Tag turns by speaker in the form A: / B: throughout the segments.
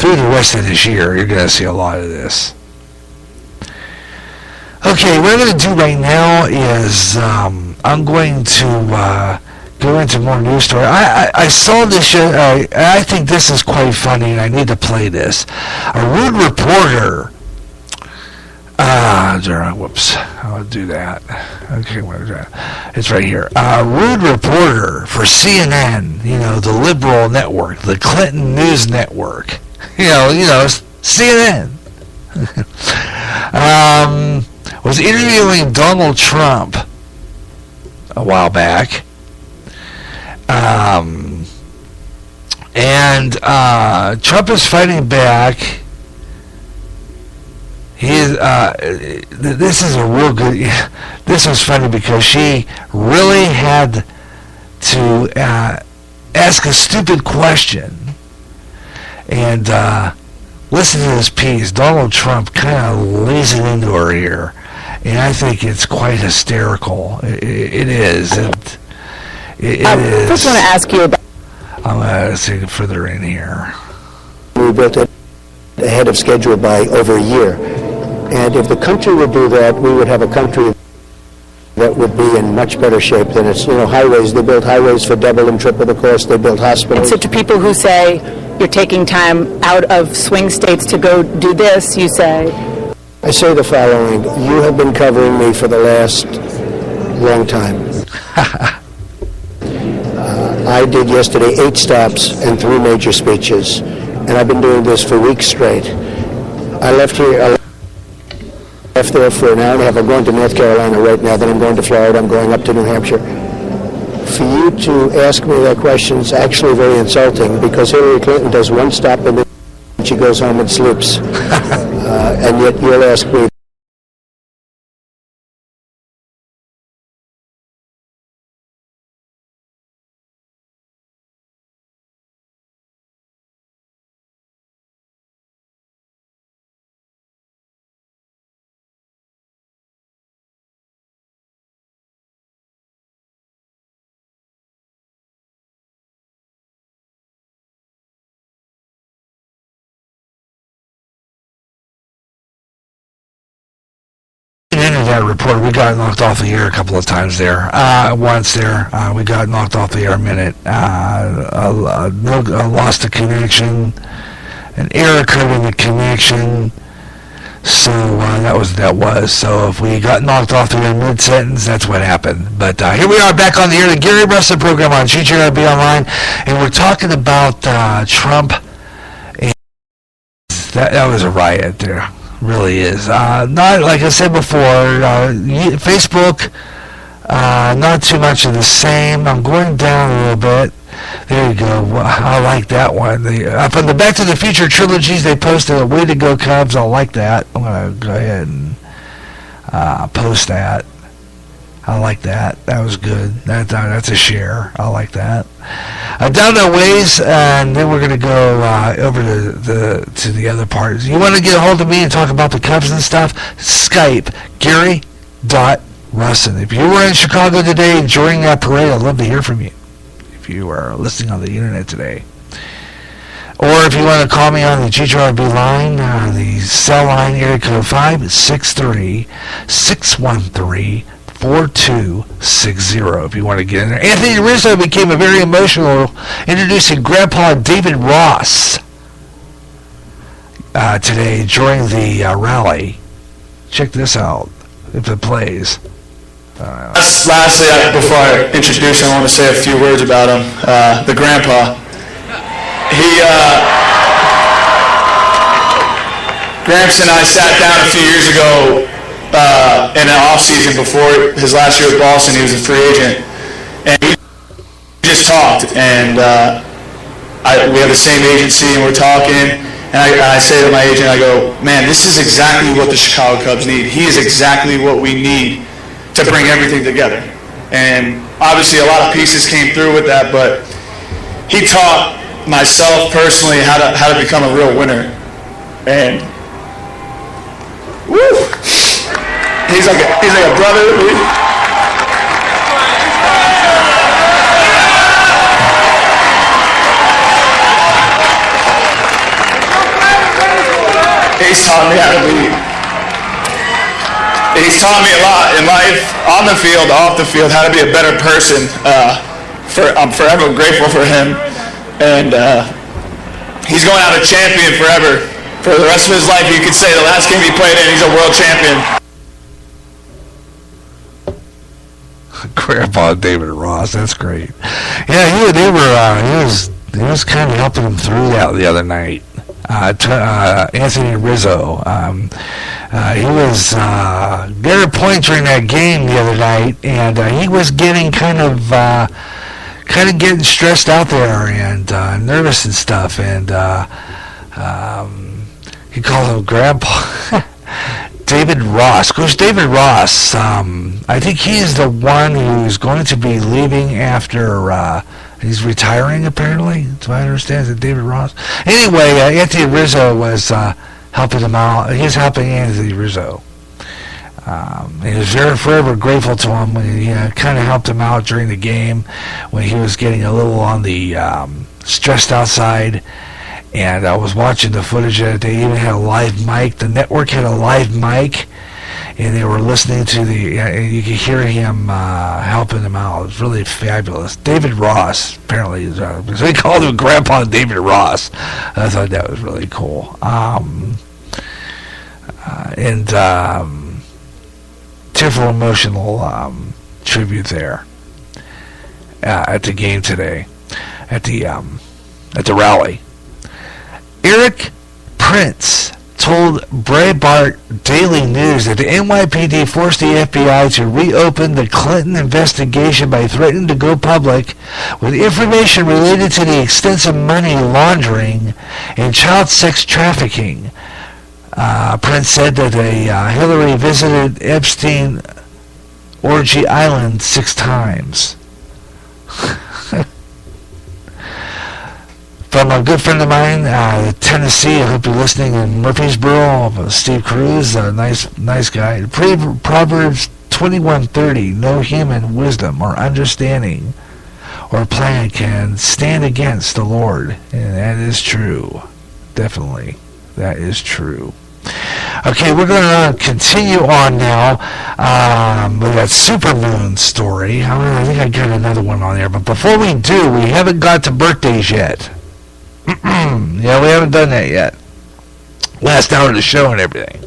A: through the rest of this year, you're going to see a lot of this. Okay, what I'm going to do right now is I'm going to go into more news story. I saw this. I think this is quite funny, and I need to play this. A rude reporter. Whoops. I'll do that. Okay, what is that? It's right here. Rude reporter for CNN. The liberal network, the Clinton News Network. CNN. Was interviewing Donald Trump a while back. And Trump is fighting back. This is a real good. This was funny because she really had to ask a stupid question. And listen to this piece. Donald Trump kind of lays it into her here, and I think it's quite hysterical. It is. It is.
B: I first want to ask you about.
A: I'm going to take it further in here.
C: We built it ahead of schedule by over a year. And if the country would do that, we would have a country that would be in much better shape than its, highways. They build highways for double and triple the cost. They build hospitals.
B: And so to people who say you're taking time out of swing states to go do this, you say?
C: I say the following. You have been covering me for the last long time. I did yesterday 8 stops and 3 major speeches, and I've been doing this for weeks straight. I left there for an hour and a half. I'm going to North Carolina right now, then I'm going to Florida, I'm going up to New Hampshire. For you to ask me that question is actually very insulting, because Hillary Clinton does 1 stop and then she goes home and sleeps. And yet you'll ask me.
A: That report, we got knocked off the air a couple of times there. Once there, we got knocked off the air a minute. Lost the connection. An error occurred in the connection. So that was. So if we got knocked off the air mid-sentence, that's what happened. But here we are back on the air, the Gary Russen program on GGRB Online, and we're talking about Trump. And that was a riot there. Really is. Not, like I said before, Facebook, not too much of the same. I'm going down a little bit. There you go. I like that one. From the Back to the Future trilogies, they posted a Way to Go Cubs. I like that. I'm going to go ahead and post that. I like that. That was good. That's a share. I like that. Down that ways, and then we're going to go over to the other parts. You want to get a hold of me and talk about the Cubs and stuff? Skype, Gary.Russen. If you were in Chicago today enjoying that parade, I'd love to hear from you. If you are listening on the internet today. Or if you want to call me on the GGRB line, the cell line, area code 563-613-4260 if you want to get in there. Anthony Rizzo became a very emotional introducing Grandpa David Ross today during the rally. Check this out, if it plays.
D: Lastly, before I introduce him, I want to say a few words about him. The grandpa. Gramps and I sat down a few years ago in an off-season before his last year at Boston. He was a free agent. And we just talked. And we have the same agency, and we're talking. And I say to my agent, I go, man, this is exactly what the Chicago Cubs need. He is exactly what we need to bring everything together. And obviously a lot of pieces came through with that, but he taught myself personally how to become a real winner. And woo, he's like a brother to me. He's taught me how to be. He's taught me a lot in life, on the field, off the field, how to be a better person. I'm forever grateful for him, and he's going out a champion forever. For the rest of his life, you could say the last game he played in, he's a world champion.
A: Grandpa David Ross, that's great. Yeah, he was kind of helping him through that the other night. Anthony Rizzo, he was getting a point during that game the other night, and he was getting kind of getting stressed out there and nervous and stuff, and he called him Grandpa. David Ross. Coach David Ross, I think he's the one who's going to be leaving after, he's retiring apparently, do I understand? Is it David Ross? Anyway, Anthony Rizzo was helping him out. He's helping Anthony Rizzo. He was forever grateful to him when he kind of helped him out during the game when he was getting a little on the stressed out side. And I was watching the footage that they even had a live mic. The network had a live mic, and they were listening to and you could hear him helping him out. It was really fabulous. David Ross, apparently, so they called him Grandpa David Ross. I thought that was really cool. Tearful, emotional tribute there at the game today, at the rally. Eric Prince told Breitbart Daily News that the NYPD forced the FBI to reopen the Clinton investigation by threatening to go public with information related to the extensive money laundering and child sex trafficking. Prince said that Hillary visited Epstein Orgy Island 6 times. From a good friend of mine, Tennessee, I hope you're listening, in Murfreesboro, Steve Cruz, a nice guy. Proverbs 21:30, no human wisdom or understanding or plan can stand against the Lord. And that is true. Definitely. That is true. Okay, we're going to continue on now with that supermoon story. I think I got another one on there. But before we do, we haven't got to birthdays yet. Yeah, we haven't done that yet. Last hour of the show and everything.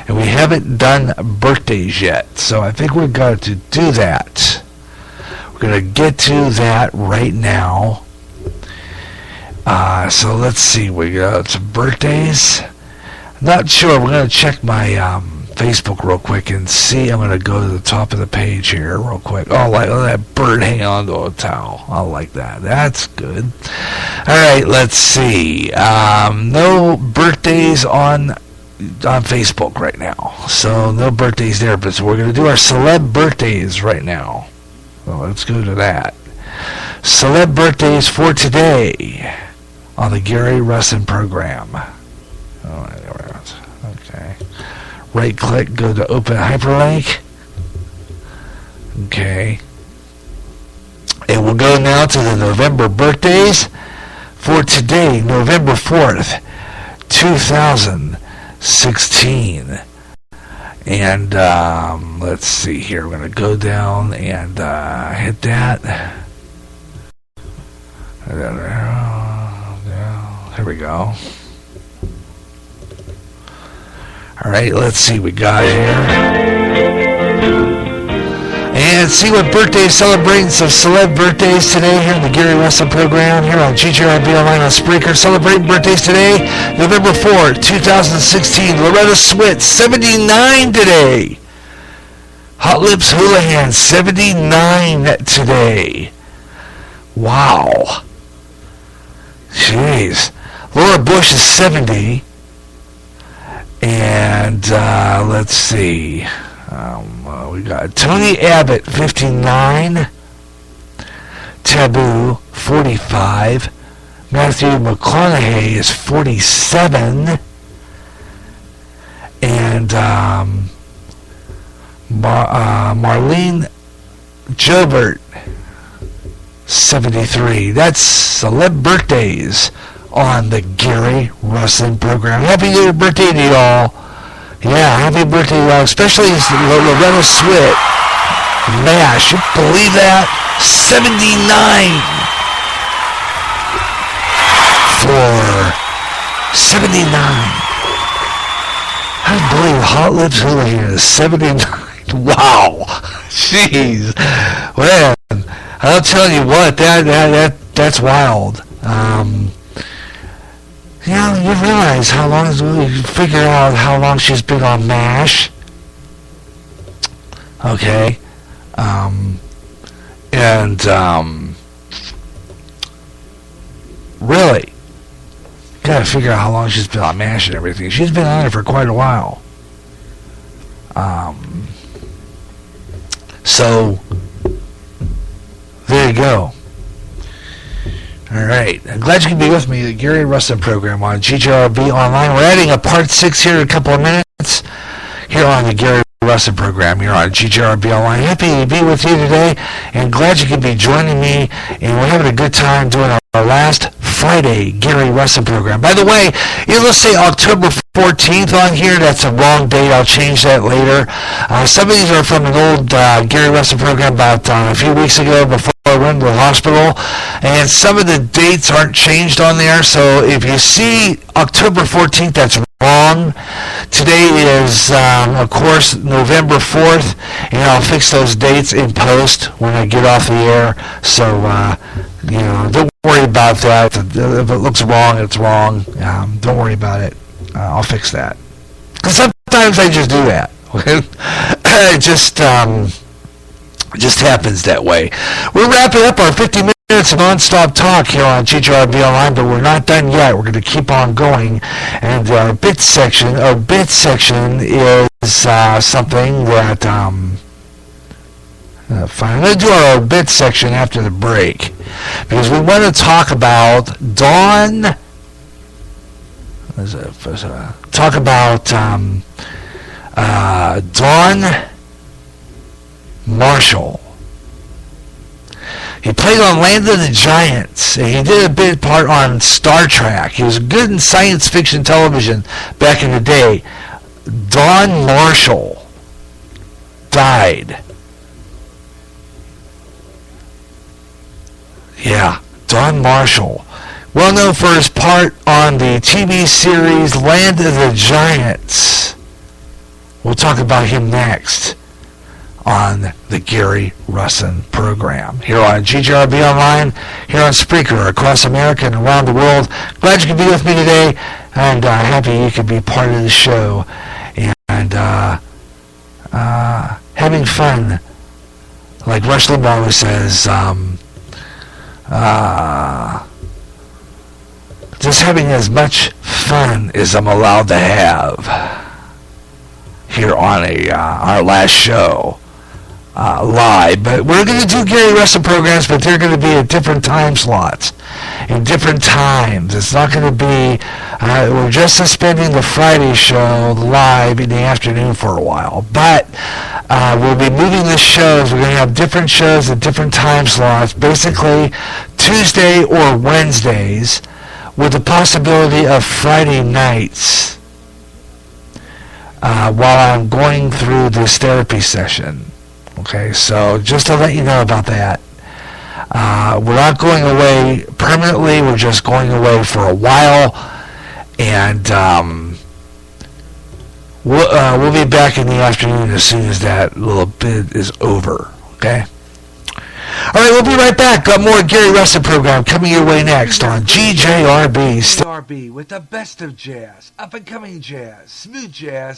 A: And we haven't done birthdays yet. So I think we're going to do that. We're going to get to that right now. So let's see. We go to birthdays. Not sure. We're going to check my Facebook real quick and see. I'm going to go to the top of the page here real quick. Oh, like that bird hanging onto a towel. I like that. That's good. All right, let's see. No birthdays on Facebook right now. So no birthdays there. But so we're going to do our celeb birthdays right now. So let's go to that. Celeb birthdays for today on the Gary Russen program. Oh, there we go. Okay. Right click, go to open hyperlink. Okay. And we'll go now to the November birthdays for today, November 4th, 2016. And let's see here. We're going to go down and hit that. Here we go. All right, let's see what we got here. And see what birthdays celebrating some celeb birthdays today here in the Gary Russen program here on GGRB Online on Spreaker. Celebrating birthdays today, November 4, 2016. Loretta Swit, 79 today. Hot Lips Houlihan, 79 today. Wow. Jeez. Laura Bush is 70. And let's see. We got Tony Abbott, 59. Taboo, 45. Matthew McConaughey is 47. And Marlene Jobert, 73. That's celeb birthdays on the Gary Russen program. Happy birthday to y'all. Yeah, happy birthday to y'all, especially Loretta Swit. MASH, you believe that? 79 for 79. I don't believe Hot Lips Hula here is 79. Wow. Jeez. Well, I'll tell you what, that's wild. You realize how long, you figure out how long she's been on MASH. Okay. Really, gotta figure out how long she's been on MASH and everything. She's been on it for quite a while. So, there you go. Alright, I'm glad you can be with me, the Gary Russen program on GJRB Online. We're adding a part 6 here in a couple of minutes here on the Gary Russen program here on GJRB Online. Happy to be with you today and glad you can be joining me, and we're having a good time doing our last Friday Gary Russen program. By the way, it'll say October 14th on here. That's a wrong date. I'll change that later. Some of these are from an old Gary Russen program about a few weeks ago before I went to the hospital, and some of the dates aren't changed on there. So if you see October 14th, that's wrong. Today is, of course, November 4th, and I'll fix those dates in post when I get off the air. So, don't worry about that. If it looks wrong, it's wrong. Don't worry about it. I'll fix that. Because sometimes I just do that. It just happens that way. We're wrapping up our 50 minutes of non-stop talk here on GJRB Online, but we're not done yet. We're going to keep on going. And our bit section is something that fine. I'm going to do our bit section after the break because we want to talk about Dawn Marshall. He played on Land of the Giants, and he did a bit part on Star Trek. He was good in science fiction television back in the day. Dawn Marshall died. Yeah, Dawn Marshall. Well known for his part on the TV series Land of the Giants. We'll talk about him next on the Gary Russen program here on GJRB Online, here on Spreaker, across America and around the world. Glad you could be with me today, and happy you could be part of the show and having fun, like Rush Limbaugh says. Just having as much fun as I'm allowed to have here on our last show live. But we're going to do Gary Russen programs, but they're going to be at different time slots and different times. It's not going to be, we're just suspending the Friday show live in the afternoon for a while. But we'll be moving the shows. We're going to have different shows at different time slots, basically Tuesday or Wednesdays, with the possibility of Friday nights while I'm going through this therapy session. Okay, so just to let you know about that. We're not going away permanently. We're just going away for a while. And we'll be back in the afternoon as soon as that little bit is over. Okay? All right, we'll be right back. Got more Gary Russen program coming your way next on GJRB. GJRB with the best of jazz, up-and-coming jazz,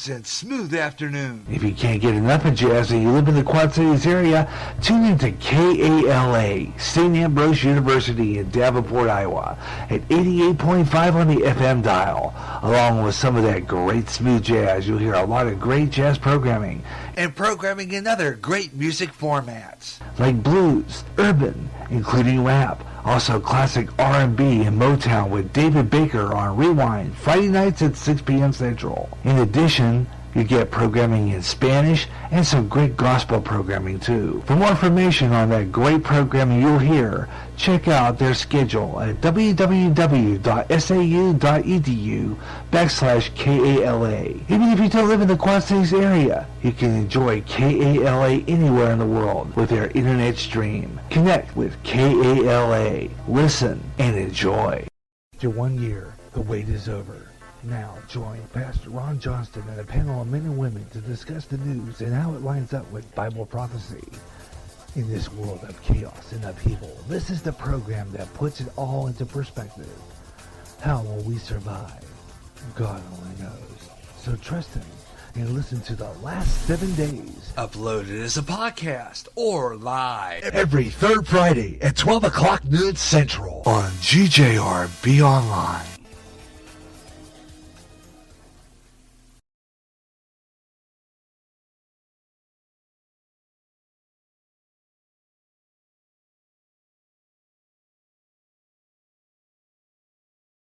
A: and smooth afternoon. If you can't get enough of jazz and you live in the Quad Cities area, tune in to KALA, St. Ambrose University in Davenport, Iowa, at 88.5 on the FM dial. Along with some of that great smooth jazz, you'll hear a lot of great jazz programming and programming in other great music formats like blues, urban, including rap, also classic R&B and Motown with David Baker on Rewind, Friday nights at 6 p.m. Central. In addition, You get programming in Spanish and some great gospel programming too. For more information on that great programming you'll hear, check out their schedule at www.sau.edu/KALA. Even if you don't live in the Quad Cities area, you can enjoy KALA anywhere in the world with their internet stream. Connect with KALA. Listen and enjoy. After 1 year, the wait is over. Now join Pastor Ron Johnston and a panel of men and women to discuss the news and how it lines up with Bible prophecy. In this world of chaos and upheaval, this is the program that puts it all into perspective. How will we survive? God only knows. So trust Him and listen to the last 7 days. Uploaded as a podcast or live every third Friday at 12 o'clock noon Central on GJRB Online.